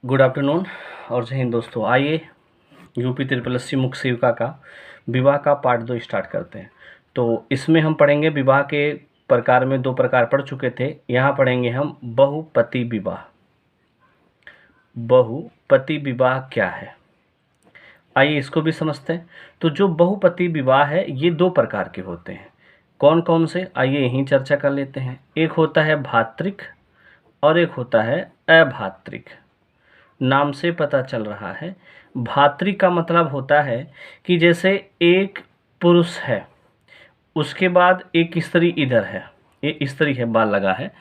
Good afternoon और जय हिंद दोस्तों। आइए यूपी त्रिपल मुख्य सेविका का विवाह का पार्ट 2 स्टार्ट करते हैं। तो इसमें हम पढ़ेंगे विवाह के प्रकार में 2 प्रकार पढ़ चुके थे। यहाँ पढ़ेंगे हम बहुपति विवाह। बहुपति विवाह क्या है, आइए इसको भी समझते हैं। तो जो बहुपति विवाह है ये 2 प्रकार के होते हैं। कौन कौन से, आइए यहीं चर्चा कर लेते हैं। एक होता है भात्रिक और एक होता है अभात्रिक। नाम से पता चल रहा है, भात्रिक का मतलब होता है कि जैसे एक पुरुष है, उसके बाद एक स्त्री इधर है, ये स्त्री है, बाल लगा है,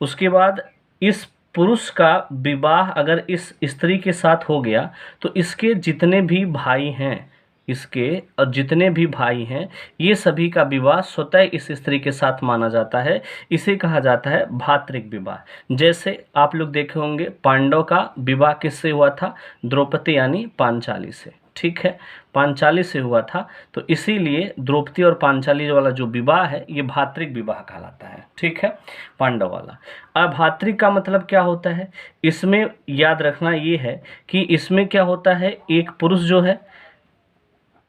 उसके बाद इस पुरुष का विवाह अगर इस स्त्री के साथ हो गया तो इसके जितने भी भाई हैं, इसके और जितने भी भाई हैं, ये सभी का विवाह स्वतः इस स्त्री के साथ माना जाता है। इसे कहा जाता है भात्रिक विवाह। जैसे आप लोग देखे होंगे पांडव का विवाह किससे हुआ था, द्रौपदी यानी पांचाली से, ठीक है, पांचाली से हुआ था। तो इसीलिए द्रौपदी और पांचाली वाला जो विवाह है ये भात्रिक विवाह कहलाता है, ठीक है, पांडव वाला। अब भात्रिक का मतलब क्या होता है, इसमें याद रखना ये है कि इसमें क्या होता है, एक पुरुष जो है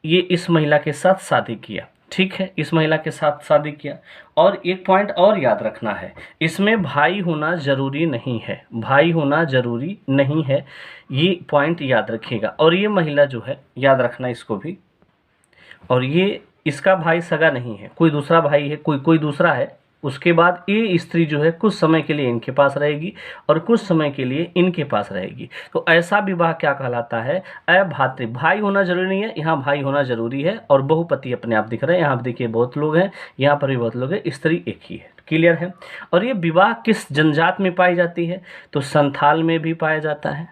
ये इस महिला के साथ शादी किया, ठीक है, इस महिला के साथ शादी किया। और एक पॉइंट और याद रखना है, इसमें भाई होना जरूरी नहीं है, भाई होना जरूरी नहीं है, ये पॉइंट याद रखिएगा। और ये महिला जो है, याद रखना इसको भी, और ये इसका भाई सगा नहीं है, कोई दूसरा भाई है, कोई दूसरा है। उसके बाद ये स्त्री जो है कुछ समय के लिए इनके पास रहेगी और कुछ समय के लिए इनके पास रहेगी। तो ऐसा विवाह क्या कहलाता है, अभात्रिक। भाई होना जरूरी नहीं है, यहाँ भाई होना जरूरी है। और बहुपति अपने आप दिख रहे हैं, यहाँ पर देखिए बहुत लोग हैं, यहाँ पर भी बहुत लोग हैं, स्त्री एक ही है, क्लियर है। और ये विवाह किस जनजात में पाई जाती है, तो संथाल में भी पाया जाता है,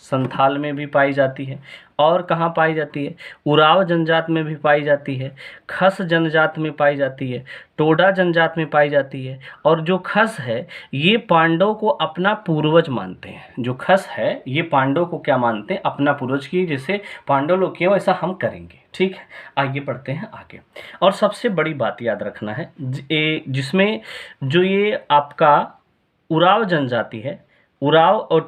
संथाल में भी पाई जाती है। और कहाँ पाई जाती है, उराव जनजात में भी पाई जाती है, खस जनजात में पाई जाती है, टोडा जनजात में पाई जाती है। और जो खस है ये पांडव को अपना पूर्वज मानते हैं, जो खस है ये पांडव को क्या मानते हैं, अपना पूर्वज की, जैसे पांडव लोग किए वैसा हम करेंगे, ठीक है। आगे बढ़ते हैं आगे। और सबसे बड़ी बात याद रखना है, जिसमें जो ये आपका उराव जनजाति है, उराव और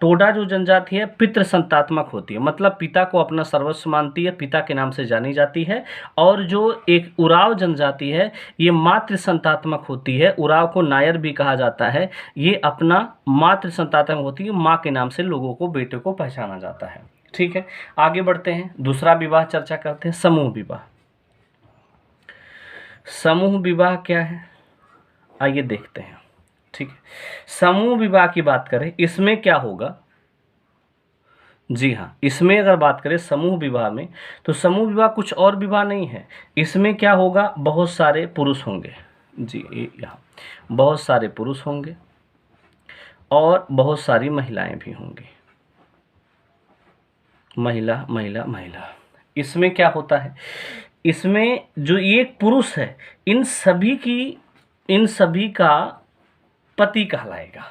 टोडा जो जनजाति है पितृ संतात्मक होती है, मतलब पिता को अपना सर्वस्व मानती है, पिता के नाम से जानी जाती है। और जो एक उराव जनजाति है ये मातृ संतात्मक होती है, उराव को नायर भी कहा जाता है, ये अपना मातृ संतात्मक होती है, माँ के नाम से लोगों को, बेटे को पहचाना जाता है, ठीक है। आगे बढ़ते हैं, दूसरा विवाह चर्चा करते हैं, समूह विवाह। समूह विवाह क्या है, आइए देखते हैं, ठीक है। समूह विवाह की बात करें, इसमें क्या होगा, जी हाँ, इसमें अगर बात करें समूह विवाह में, तो समूह विवाह कुछ और विवाह नहीं है। इसमें क्या होगा, बहुत सारे पुरुष होंगे, जी यहाँ बहुत सारे पुरुष होंगे और बहुत सारी महिलाएं भी होंगी, महिला महिला महिला। इसमें क्या होता है, इसमें जो एक पुरुष है इन सभी का पति कहलाएगा,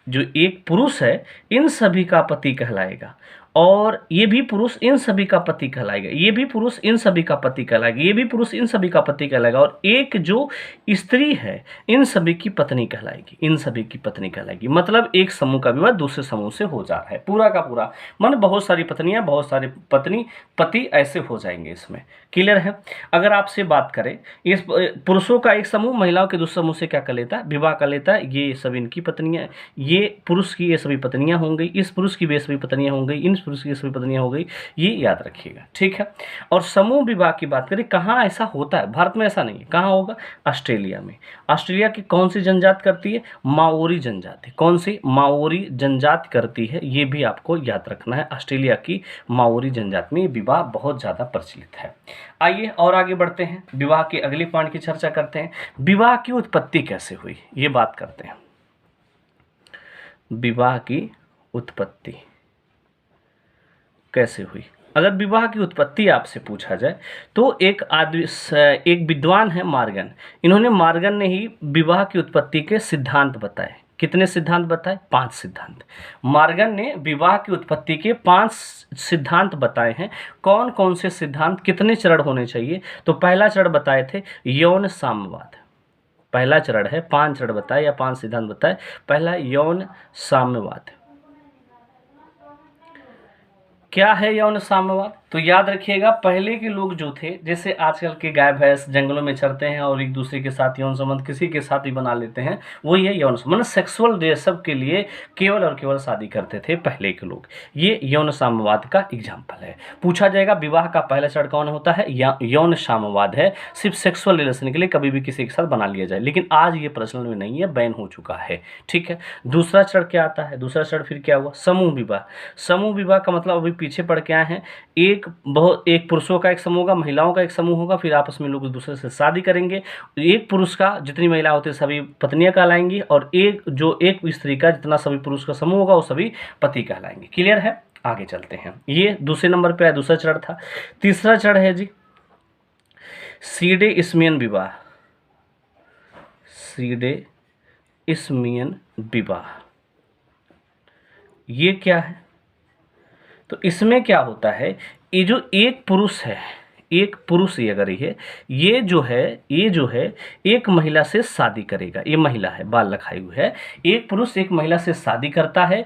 जो एक पुरुष है इन सभी का पति कहलाएगा। और ये भी पुरुष इन सभी का पति कहलाएगा, ये भी पुरुष इन सभी का पति कहलाएगा, ये भी पुरुष इन सभी का पति कहलाएगा। और एक जो स्त्री है इन सभी की पत्नी कहलाएगी, इन सभी की पत्नी कहलाएगी। मतलब एक समूह का विवाह दूसरे समूह से हो जा रहा है, पूरा का पूरा, मन बहुत सारी पत्नियां, बहुत सारे पत्नी, पति ऐसे हो जाएंगे इसमें, क्लियर है। अगर आपसे बात करें, इस पुरुषों का एक समूह महिलाओं के दूसरे समूह से क्या कर लेता है, विवाह कर लेता है। ये सब इनकी पत्नियां, ये पुरुष की ये सभी पत्नियां हों गई, इस पुरुष की वे सभी पत्नियां हों गई, इन पुरुष की सभी पत्नियां हो गई, ये याद रखिएगा, ठीक है। और समूह विवाह की बात करें, कहाँ ऐसा होता है, भारत में ऐसा नहीं है, कहाँ होगा, ऑस्ट्रेलिया में। ऑस्ट्रेलिया की कौन सी जनजात करती है, माओरी जनजाति, कौन सी, माओरी जनजात करती है, ये भी आपको याद रखना है। ऑस्ट्रेलिया की माओरी जनजात में ये विवाह बहुत ज़्यादा प्रचलित है। आइए और आगे बढ़ते हैं, विवाह की अगली पॉइंट की चर्चा करते हैं। विवाह की उत्पत्ति कैसे हुई, ये बात करते हैं। विवाह की उत्पत्ति कैसे हुई, अगर विवाह की उत्पत्ति आपसे पूछा जाए तो एक विद्वान है मार्गन, इन्होंने, मार्गन ने ही विवाह की उत्पत्ति के सिद्धांत बताए। कितने सिद्धांत बताए, 5 सिद्धांत। मार्गन ने विवाह की उत्पत्ति के 5 सिद्धांत बताए हैं। कौन कौन से सिद्धांत, कितने चरण होने चाहिए, तो पहला चरण बताए थे यौन साम्यवाद, पहला चरण है, 5 चरण बताए या 5 सिद्धांत बताए। पहला यौन साम्यवाद, क्या है यौन साम्यवाद? तो याद रखिएगा, पहले के लोग जो थे, जैसे आजकल के गाय भैंस जंगलों में चरते हैं और एक दूसरे के साथ यौन संबंध किसी के साथ ही बना लेते हैं, वही है यौन संबंध। सेक्सुअल रिलेशन के लिए केवल और केवल शादी करते थे पहले के लोग। ये यौन साम्यवाद का एग्जाम्पल है। पूछा जाएगा विवाह का पहला चरण कौन होता है? यौन साम्यवाद है। सिर्फ सेक्सुअल रिलेशन के लिए कभी भी किसी के साथ बना लिया जाए, लेकिन आज ये प्रचलन में नहीं है, बैन हो चुका है। ठीक है। दूसरा चरण क्या आता है? दूसरा चरण फिर क्या हुआ? समूह विवाह। समूह विवाह का मतलब अभी पीछे पढ़ के आए हैं, एक पुरुषों का एक समूह होगा, महिलाओं का एक समूह होगा, फिर आपस में लोग एक दूसरे से शादी करेंगे। एक पुरुष का जितनी महिला होती है सभी पत्नियां कहलाएंगी, और एक स्त्री का जितना सभी पुरुष का समूह होगा वो सभी पति कहलाएंगे। क्लियर है? आगे चलते हैं। ये दूसरे नंबर पे है, दूसरा चरण था। तीसरा चरण है जी सीडे इसमियन विवाह। सीडे इसमियन विवाह ये क्या है? तो इसमें क्या होता है, ये जो एक पुरुष है, एक पुरुष ये अगर ये जो है एक महिला से शादी करेगा। ये महिला है, बाल रखाई हुई है। एक पुरुष एक महिला से शादी करता है,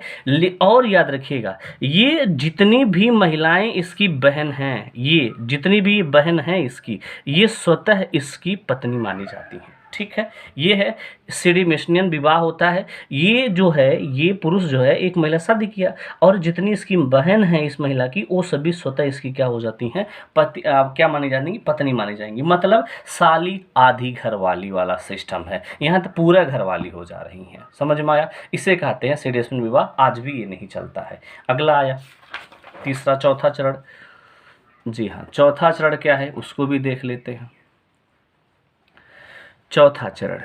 और याद रखिएगा, ये जितनी भी महिलाएं इसकी बहन हैं, ये जितनी भी बहन हैं इसकी, ये स्वतः इसकी पत्नी मानी जाती हैं। ठीक है। ये है सीडिमेशनियन विवाह होता है। ये जो है, ये पुरुष जो है एक महिला शादी किया, और जितनी इसकी बहन है इस महिला की, वो सभी स्वतः इसकी क्या हो जाती हैं? क्या मानी जाएंगी? पत्नी मानी जाएंगी। मतलब साली आधी घरवाली वाला सिस्टम है। यहाँ तो पूरा घरवाली हो जा रही हैं। समझ में आया? इसे कहते हैं सीडिमेशनियन विवाह। आज भी ये नहीं चलता है। अगला आया तीसरा, चौथा चरण। जी हाँ, चौथा चरण क्या है उसको भी देख लेते हैं। चौथा चरण,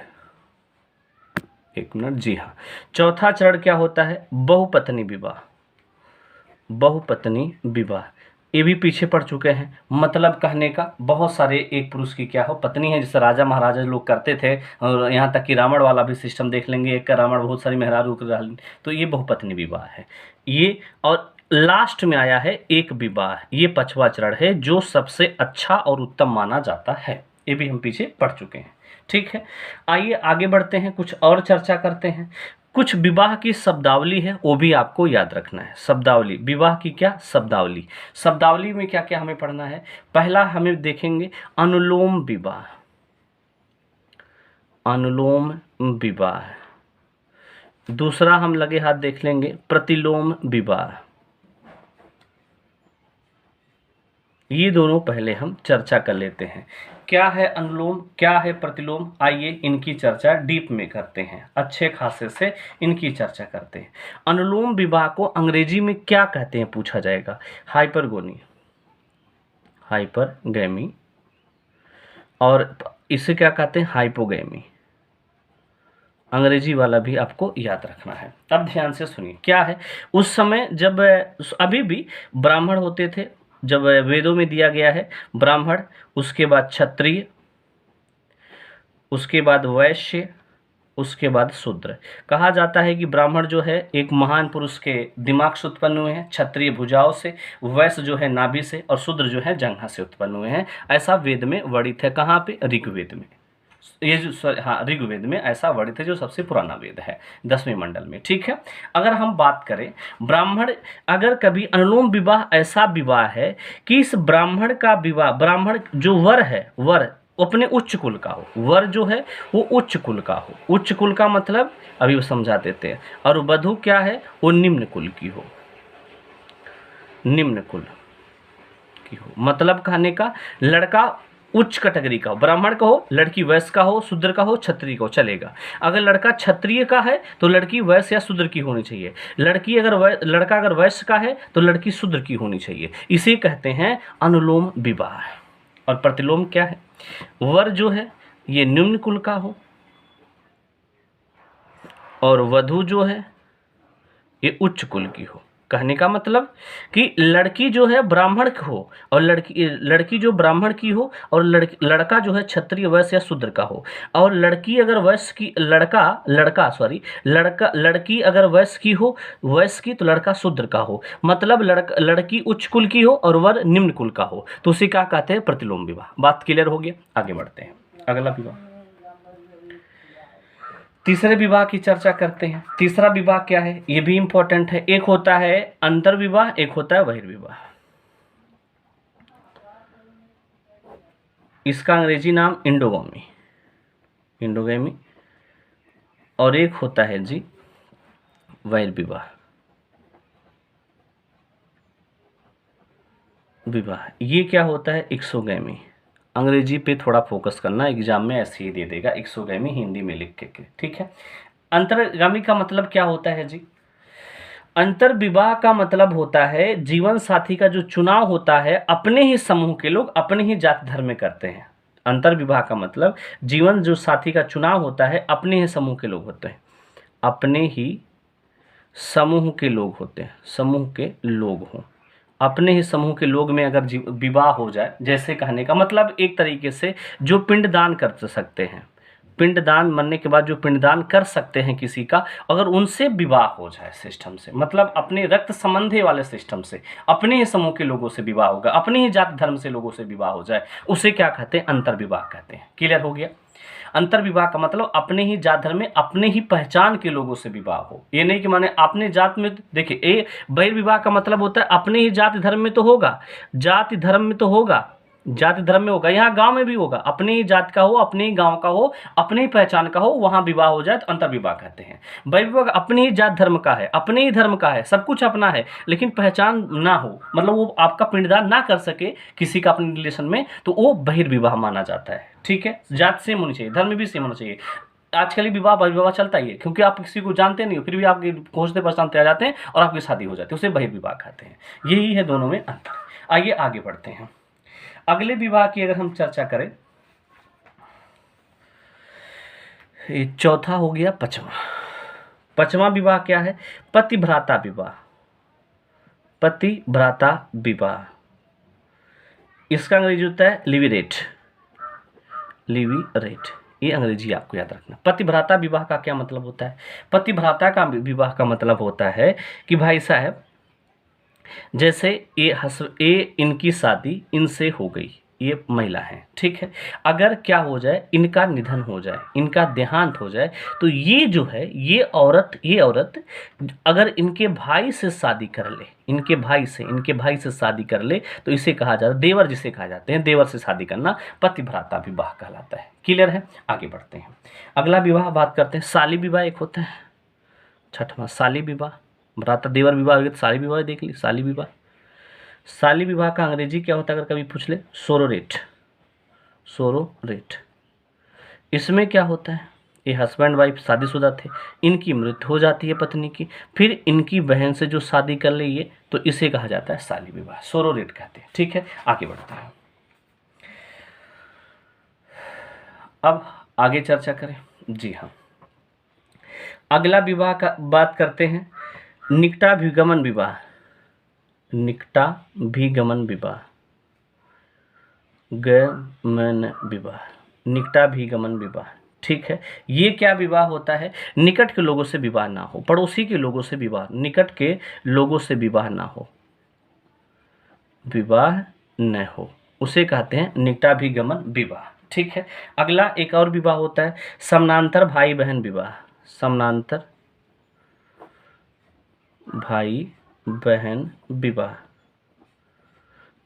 एक मिनट। जी हाँ, चौथा चरण क्या होता है? बहुपत्नी विवाह। बहुपत्नी विवाह ये भी पीछे पड़ चुके हैं। मतलब कहने का, बहुत सारे एक पुरुष की क्या हो पत्नी है, जैसे राजा महाराजा लोग करते थे, और यहाँ तक कि रावण वाला भी सिस्टम देख लेंगे। एक का रावण बहुत सारी मेहरारू कर, तो ये बहुपत्नी विवाह है ये। और लास्ट में आया है एक विवाह। ये पांचवा चरण है जो सबसे अच्छा और उत्तम माना जाता है। ये भी हम पीछे पढ़ चुके हैं। ठीक है। आइए आगे बढ़ते हैं, कुछ और चर्चा करते हैं। कुछ विवाह की शब्दावली है, वो भी आपको याद रखना है। शब्दावली, विवाह की क्या शब्दावली? शब्दावली में क्या क्या हमें पढ़ना है? पहला हमें देखेंगे अनुलोम विवाह। अनुलोम विवाह। दूसरा हम लगे हाथ देख लेंगे प्रतिलोम विवाह। ये दोनों पहले हम चर्चा कर लेते हैं। क्या है अनुलोम, क्या है प्रतिलोम? आइए इनकी चर्चा डीप में करते हैं, अच्छे खासे से इनकी चर्चा करते हैं। अनुलोम विवाह को अंग्रेजी में क्या कहते हैं पूछा जाएगा? हाइपरगोनी, हाइपरगैमी, और इसे क्या कहते हैं? हाइपोगैमी। अंग्रेजी वाला भी आपको याद रखना है। अब ध्यान से सुनिए क्या है। उस समय जब, अभी भी ब्राह्मण होते थे, जब वेदों में दिया गया है ब्राह्मण, उसके बाद क्षत्रिय, उसके बाद वैश्य, उसके बाद शूद्र। कहा जाता है कि ब्राह्मण जो है एक महान पुरुष के दिमाग से उत्पन्न हुए हैं, क्षत्रिय भुजाओं से, वैश्य जो है नाभि से, और शूद्र जो है जंघा से उत्पन्न हुए हैं। ऐसा वेद में वर्णित है। कहाँ पे? ऋग्वेद में। ये जो ऋग्वेद में ऐसा वर्णित है, जो सबसे पुराना वेद है 10वें मंडल में। ठीक है। अगर हम बात करें ब्राह्मण, अगर कभी अनुलोम विवाह ऐसा विवाह है कि इस ब्राह्मण का विवाह, ब्राह्मण जो वर है, वर अपने उच्च कुल का हो, वर जो है वो उच्च कुल का हो। उच्च कुल का मतलब अभी वो समझा देते हैं। और वधू क्या है? वो निम्न कुल की हो, निम्न कुल की हो। मतलब कहने का, लड़का उच्च कैटेगरी का हो, ब्राह्मण का हो, लड़की वैश्य का हो, शूद्र का हो, क्षत्रिय का हो, चलेगा। अगर लड़का क्षत्रिय का है तो लड़की वैश्य या शूद्र की होनी चाहिए। लड़का अगर वैश्य का है तो लड़की शूद्र की होनी चाहिए। इसे कहते हैं अनुलोम विवाह। और प्रतिलोम क्या है? वर जो है ये निम्न कुल का हो, और वधू जो है ये उच्च कुल की हो। कहने का मतलब कि लड़की जो है ब्राह्मण की हो, और लड़की जो ब्राह्मण की हो, और लड़का जो है क्षत्रिय वैश्य या शूद्र का हो। और लड़की अगर वैश्य की, लड़की अगर वैश्य की हो, वैश्य की, तो लड़का शूद्र का हो। मतलब लड़की उच्च कुल की हो और वर निम्न कुल का हो, तो उसे क्या कहते हैं? प्रतिलोम विवाह। बात क्लियर हो गया? आगे बढ़ते हैं। अगला विवाह तीसरे विवाह की चर्चा करते हैं। तीसरा विवाह क्या है, ये भी इंपॉर्टेंट है। एक होता है अंतर्विवाह, एक होता है बहिर्विवाह। इसका अंग्रेजी नाम इंडोगमी, इंडोगमी, और एक होता है जी बहिर्विवाह, विवाह। ये क्या होता है, एक्सोगैमी। अंग्रेजी पे थोड़ा फोकस करना, एग्जाम में ऐसे ही दे देगा एक्सोगैमी हिंदी में लिख के, ठीक है। अंतर्गामी का मतलब क्या होता है जी, अंतर्विवाह का मतलब होता है जीवन साथी का जो चुनाव होता है अपने ही समूह के लोग अपने ही जाति धर्म में करते हैं। अंतर्विवाह का मतलब जीवन जो साथी का चुनाव होता है अपने ही समूह के लोग होते हैं, अपने ही समूह के लोग होते हैं, समूह के लोग हों, अपने ही समूह के लोग में अगर विवाह हो जाए, जैसे कहने का मतलब एक तरीके से जो पिंडदान कर सकते हैं, पिंडदान मरने के बाद जो पिंडदान कर सकते हैं किसी का, अगर उनसे विवाह हो जाए सिस्टम से, मतलब अपने रक्त संबंधी वाले सिस्टम से, अपने ही समूह के लोगों से विवाह होगा, अपने ही जाति धर्म से लोगों से विवाह हो जाए, उसे क्या कहते हैं, अंतर्विवाह कहते हैं। क्लियर हो गया। अंतर्विवाह का मतलब अपने ही जात धर्म में अपने ही पहचान के लोगों से विवाह हो। ये नहीं कि माने अपने जात में, देखिए ये बहिर्विवाह का मतलब होता है अपने ही जाति धर्म में तो होगा, जाति धर्म में तो होगा, जाति धर्म में होगा, यहाँ गांव में भी होगा, अपने ही जात का हो, अपने ही गांव का हो, अपने ही पहचान का हो, वहां विवाह हो जाए तो अंतर्विवाह कहते हैं। बहिर्विवाह अपने ही जात धर्म का है, अपने ही धर्म का है, सब कुछ अपना है, लेकिन पहचान ना हो, मतलब वो आपका पिंडदान ना कर सके किसी का अपने रिलेशन में, तो वो बहिर्विवाह माना जाता है। ठीक है, जात सेम होनी चाहिए, धर्म भी सेम होना चाहिए। आजकल विवाह बहिर्विवाह चलता ही है, क्योंकि आप किसी को जानते नहीं हो, फिर भी आपके पहुंचते पहचानते आ जाते हैं और आपकी शादी हो जाती है, उसे बहिर्विवाह कहते हैं। यही है दोनों में अंतर। आइए आगे बढ़ते हैं। अगले विवाह की अगर हम चर्चा करें, चौथा हो गया पचवां। पचवां विवाह क्या है, पतिभ्राता विवाह। पतिभ्राता विवाह, इसका अंग्रेजी होता है लिविरेट, लिविरेट, ये अंग्रेजी आपको याद रखना। पतिभ्राता विवाह का क्या मतलब होता है, पतिभ्राता का विवाह का मतलब होता है कि भाई साहब जैसे ये इनकी शादी इनसे हो गई, ये महिला है, ठीक है, अगर क्या हो जाए, इनका निधन हो जाए, इनका देहांत हो जाए, तो ये जो है ये औरत अगर इनके भाई से शादी कर ले, इनके भाई से शादी कर ले, तो इसे कहा जाता है देवर, जिसे कहा जाते हैं देवर से शादी करना पतिभ्राता विवाह कहलाता है। क्लियर है, आगे बढ़ते हैं। अगला विवाह बात करते हैं, शाली विवाह एक होता है, छठवां शाली विवाह। भ्राता देवर विवाह हो गया तो शाली विवाह देख ली, शाली विवाह। शाली विवाह का अंग्रेजी क्या होता है अगर कभी पूछ ले, सोरोरेट, सोरोरेट। इसमें क्या होता है, ये हस्बैंड वाइफ शादीशुदा थे, इनकी मृत्यु हो जाती है पत्नी की, फिर इनकी बहन से जो शादी कर ले ये, तो इसे कहा जाता है शाली विवाह, सोरोरेट कहते हैं। ठीक है, आगे बढ़ते हैं। अब आगे चर्चा करें, जी हाँ, अगला विवाह का बात करते हैं, निकटाभिगमन विवाह। निकटाभिगमन विवाह, गमन विवाह, निकटाभिगमन विवाह। ठीक है, ये क्या विवाह होता है, निकट के लोगों से विवाह ना हो, पड़ोसी के लोगों से विवाह, निकट के लोगों से विवाह ना हो, विवाह न हो, उसे कहते हैं निकटाभिगमन विवाह। ठीक है, अगला एक और विवाह होता है समानांतर भाई बहन विवाह। समानांतर भाई बहन विवाह,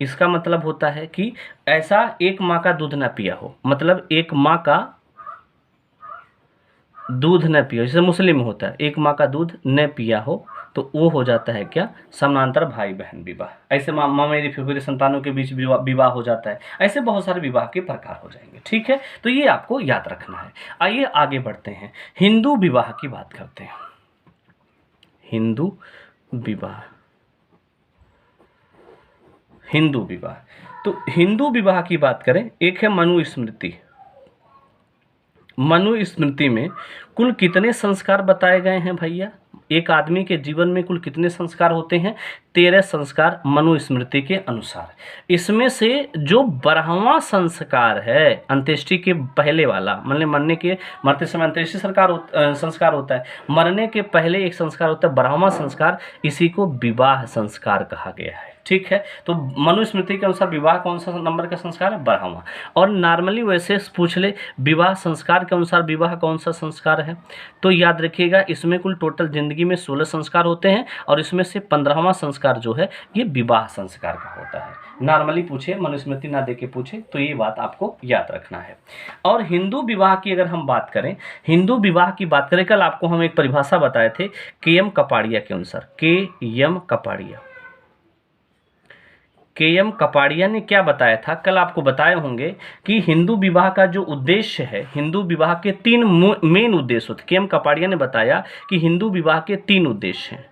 इसका मतलब होता है कि ऐसा एक माँ का दूध न पिया हो, मतलब एक माँ का दूध न पिया, जैसे मुस्लिम में होता है एक माँ का दूध न पिया हो, तो वो हो जाता है क्या, समानांतर भाई बहन विवाह। ऐसे माँ मेरी फिर संतानों के बीच विवाह हो जाता है, ऐसे बहुत सारे विवाह के प्रकार हो जाएंगे। ठीक है, तो ये आपको याद रखना है। आइए आगे बढ़ते हैं, हिंदू विवाह की बात करते हैं। हिंदू विवाह, हिंदू विवाह, तो हिंदू विवाह की बात करें, एक है मनुस्मृति। मनुस्मृति में कुल कितने संस्कार बताए गए हैं भैया, एक आदमी के जीवन में कुल कितने संस्कार होते हैं, 13 संस्कार मनुस्मृति के अनुसार। इसमें से जो 12वां संस्कार है अंत्येष्टि के पहले वाला, मतलब मरते समय अंत्येष्टि संस्कार होता है, मरने के पहले एक संस्कार होता है 12वां संस्कार, इसी को विवाह संस्कार कहा गया है। ठीक है, तो मनुस्मृति के अनुसार विवाह कौन सा नंबर का संस्कार है? 12वां। और नॉर्मली वैसे पूछ ले विवाह संस्कार के अनुसार विवाह कौन सा संस्कार है, तो याद रखिएगा इसमें कुल टोटल जिंदगी में 16 संस्कार होते हैं और इसमें से 15वां संस्कार जो है ये विवाह संस्कार का होता है। नॉर्मली पूछे, मनुस्मृति ना दे के पूछे तो ये बात आपको याद रखना है। और हिंदू विवाह की अगर हम बात करें, हिंदू विवाह की बात करें, कल आपको हम एक परिभाषा बताए थे के.एम. कपाड़िया के अनुसार। के.एम. कपाड़िया ने क्या बताया था, कल आपको बताए होंगे कि हिंदू विवाह का जो उद्देश्य है, हिंदू विवाह के 3 मेन उद्देश्य होते। के.एम. कपाड़िया ने बताया कि हिंदू विवाह के 3 उद्देश्य हैं।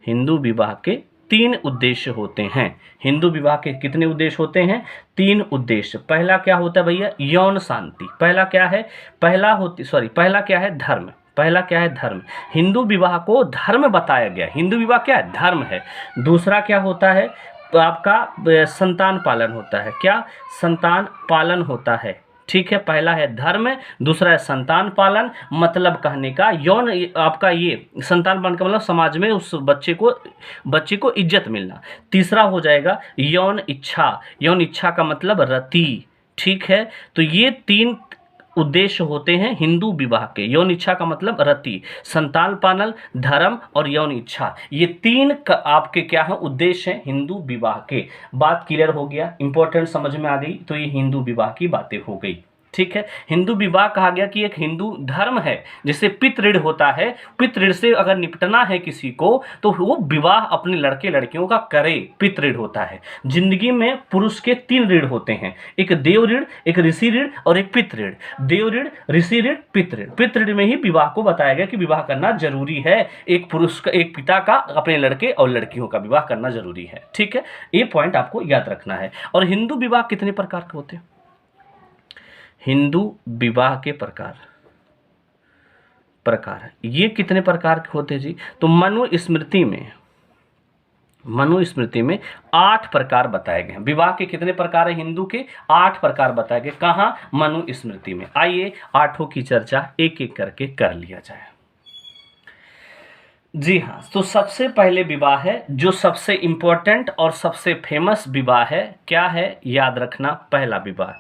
हिंदू विवाह के 3 उद्देश्य होते हैं। हिंदू विवाह के कितने उद्देश्य होते हैं? 3 उद्देश्य। पहला क्या होता है भैया? यौन शांति। पहला क्या है? पहला क्या है? धर्म। पहला क्या है? धर्म। हिंदू विवाह को धर्म बताया गया। हिंदू विवाह क्या है? धर्म है। दूसरा क्या होता है? तो आपका संतान पालन होता है। क्या? संतान पालन होता है। ठीक है, पहला है धर्म, दूसरा है संतान पालन, मतलब कहने का यौन, आपका ये संतान पालन का मतलब समाज में उस बच्चे को इज्जत मिलना। तीसरा हो जाएगा यौन इच्छा। यौन इच्छा का मतलब रति। ठीक है, तो ये 3 उद्देश्य होते हैं हिंदू विवाह के। यौन इच्छा का मतलब रति, संतान पालन, धर्म और यौन इच्छा, ये 3 आपके क्या है? उद्देश्य हैं हिंदू विवाह के। बात क्लियर हो गया, इंपॉर्टेंट समझ में आ गई, तो ये हिंदू विवाह की बातें हो गई। ठीक है, हिंदू विवाह कहा गया कि एक हिंदू धर्म है। जैसे पितृ ऋण होता है, पितृ ऋण से अगर निपटना है किसी को तो वो विवाह अपने लड़के लड़कियों का करे, पितृ ऋण होता है। जिंदगी में पुरुष के 3 ऋण होते हैं, एक देव ऋण, एक ऋषि ऋण और एक पितृ ऋण। देव ऋण, ऋषि ऋण, पितृ ऋण। पितृ ऋण में ही विवाह को बताया गया कि विवाह करना जरूरी है। एक पुरुष का, एक पिता का अपने लड़के और लड़कियों का विवाह करना जरूरी है। ठीक है, ये पॉइंट आपको याद रखना है। और हिंदू विवाह कितने प्रकार के होते हैं? हिंदू विवाह के प्रकार ये कितने प्रकार के होते हैं जी? तो मनुस्मृति में 8 प्रकार बताए गए हैं। विवाह के कितने प्रकार है हिंदू के? 8 प्रकार बताए गए। कहाँ? मनुस्मृति में। आइए 8 की चर्चा एक एक करके कर लिया जाए। जी हाँ, तो सबसे पहले विवाह है जो सबसे इंपॉर्टेंट और सबसे फेमस विवाह है, क्या है? याद रखना, पहला विवाह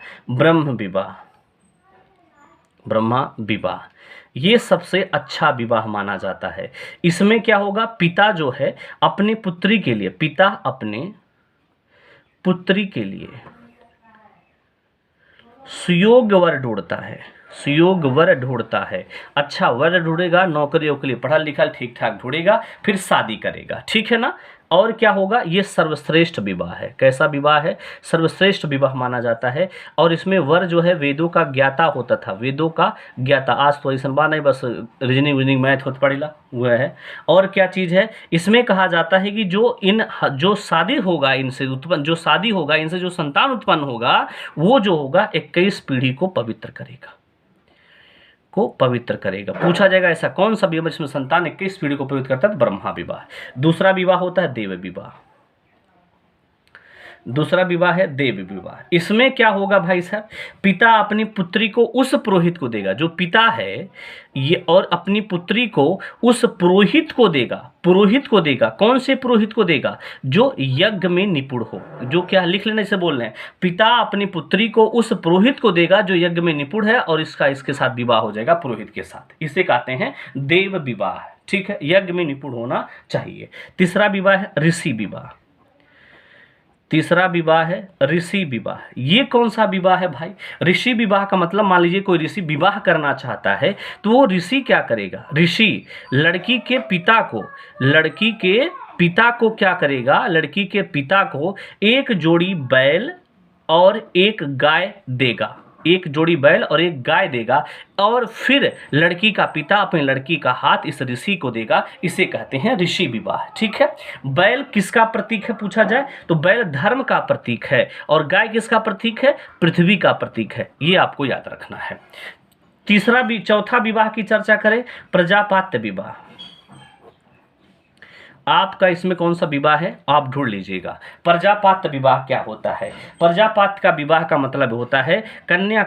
ब्रह्म विवाह। ये सबसे अच्छा विवाह माना जाता है। इसमें क्या होगा? पिता जो है अपनी पुत्री के लिए, पिता अपने पुत्री के लिए सुयोग्य वर ढूंढता है। अच्छा वर ढूंढेगा, नौकरियों के लिए पढ़ा लिखा ठीक ठाक ढूंढेगा, फिर शादी करेगा। ठीक है ना? और क्या होगा? ये सर्वश्रेष्ठ विवाह है। कैसा विवाह है? सर्वश्रेष्ठ विवाह माना जाता है। और इसमें वर जो है वेदों का ज्ञाता होता था, वेदों का ज्ञाता। आज तो ऐसा बात नहीं, बस रीजनिंग मैथ होता पड़ेगा वह है। और क्या चीज़ है? इसमें कहा जाता है कि जो शादी होगा इनसे जो संतान उत्पन्न होगा, वो जो होगा 21 पीढ़ी को पवित्र करेगा। पूछा जाएगा ऐसा कौन सा विवाह जिसमें संतान 21 पीढ़ी को पवित्र करता है? तो ब्रह्मा विवाह। दूसरा विवाह होता है देव विवाह। इसमें क्या होगा भाई साहब? पिता अपनी पुत्री को उस पुरोहित को देगा, जो पिता है ये, और अपनी पुत्री को उस पुरोहित को देगा। कौन से पुरोहित को देगा? जो यज्ञ में निपुण हो। जो क्या लिख लेना, इसे बोल रहे हैं, पिता अपनी पुत्री को उस पुरोहित को देगा जो यज्ञ में निपुण है, और इसके साथ विवाह हो जाएगा पुरोहित के साथ। इसे कहते हैं देव विवाह। ठीक है, यज्ञ में निपुण होना चाहिए। तीसरा विवाह है ऋषि विवाह। ये कौन सा विवाह है भाई? ऋषि विवाह का मतलब, मान लीजिए कोई ऋषि विवाह करना चाहता है तो वो ऋषि क्या करेगा? ऋषि लड़की के पिता को एक जोड़ी बैल और एक गाय देगा। और फिर लड़की का पिता अपनी लड़की का हाथ इस ऋषि को देगा। इसे कहते हैं ऋषि विवाह। ठीक है, बैल किसका प्रतीक है पूछा जाए तो बैल धर्म का प्रतीक है, और गाय किसका प्रतीक है? पृथ्वी का प्रतीक है। ये आपको याद रखना है। चौथा विवाह की चर्चा करें, प्रजापात्य विवाह। आपका इसमें कौन सा विवाह है आप ढूंढ लीजिएगा। प्रजापात विवाह क्या होता है? प्रजापात का विवाह का मतलब होता है कन्या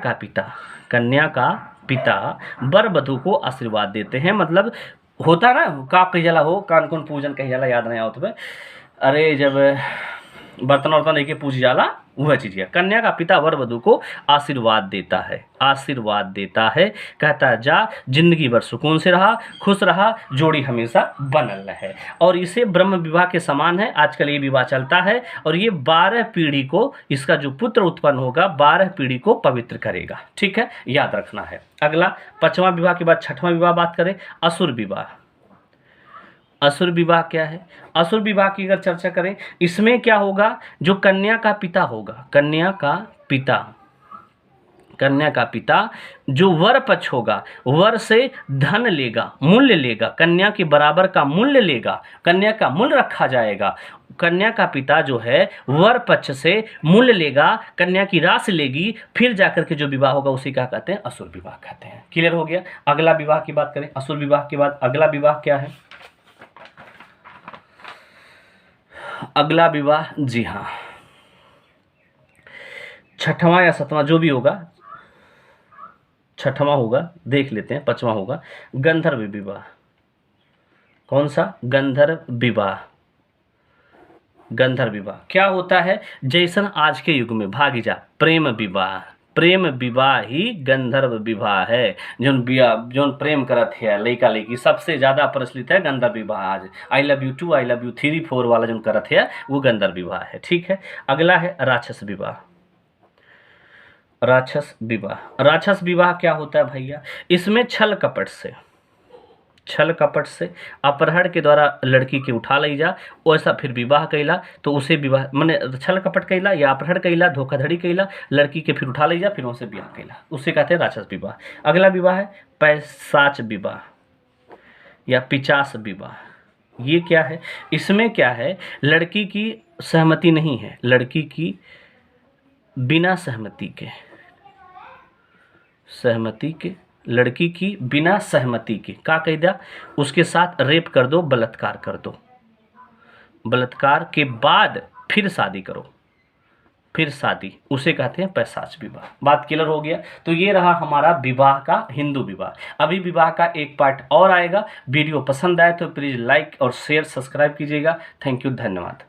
का पिता वर वधु को आशीर्वाद देते हैं। मतलब होता ना का कही जाला हो कान कौन पूजन कही जाला, याद नहीं आओ तुम्हें, अरे जब बर्तन वर्तन लेके पूज जाला वह चीज है। कन्या का पिता वर वधु को आशीर्वाद देता है, कहता है जा जिंदगी भर सुकून से रहा, खुश रहा, जोड़ी हमेशा बनल रहे। और इसे ब्रह्म विवाह के समान है, आजकल ये विवाह चलता है और ये 12 पीढ़ी को, इसका जो पुत्र उत्पन्न होगा 12 पीढ़ी को पवित्र करेगा। ठीक है, याद रखना है। अगला 5वां विवाह के बाद 6वां विवाह बात करें, असुर विवाह। असुर विवाह क्या है? असुर विवाह की अगर चर्चा करें, इसमें क्या होगा, जो कन्या का पिता होगा, कन्या का पिता जो वर पक्ष होगा, वर से धन लेगा, मूल्य लेगा, कन्या के बराबर का मूल्य लेगा, कन्या का मूल्य रखा जाएगा। कन्या का पिता जो है वर पक्ष से मूल्य लेगा, कन्या की राशि लेगी, फिर जाकर के जो विवाह होगा उसी का कहते हैं असुर विवाह कहते हैं। क्लियर हो गया? अगला विवाह की बात करें, असुर विवाह के बाद अगला विवाह क्या है? अगला विवाह, जी हाँ, 6वां या 7वां जो भी होगा, 6वां होगा, देख लेते हैं, 5वां होगा गंधर्व विवाह। कौन सा? गंधर्व विवाह क्या होता है? जैसन आज के युग में भागीजा प्रेम विवाह ही गंधर्व विवाह है। जोन प्रेम करत है लड़का लड़की, सबसे ज्यादा प्रचलित है गंधर्व विवाह। आज I love you 2, I love you 3, 4 वाला जो करत है वो गंधर्व विवाह है। ठीक है, अगला है राक्षस विवाह क्या होता है भैया? इसमें छल कपट से अपहरण के द्वारा लड़की के उठा ली जा, वैसा फिर विवाह कैला तो उसे विवाह माने छल कपट कैला या अपहरण कैला, धोखाधड़ी कैला, लड़की के फिर उठा ली जा, फिर उनसे विवाह कैला, उसे कहते हैं राक्षस विवाह। अगला विवाह है पैशाच विवाह या पिशाच विवाह। ये क्या है? इसमें क्या है, लड़की की सहमति नहीं है, लड़की की बिना सहमति के का कह दिया, उसके साथ रेप कर दो, बलात्कार कर दो, बलात्कार के बाद फिर शादी करो, उसे कहते हैं पैशाच विवाह। बात क्लियर हो गया? तो ये रहा हमारा विवाह का, हिंदू विवाह। अभी विवाह का एक पार्ट और आएगा। वीडियो पसंद आए तो प्लीज़ लाइक और शेयर सब्सक्राइब कीजिएगा। थैंक यू, धन्यवाद।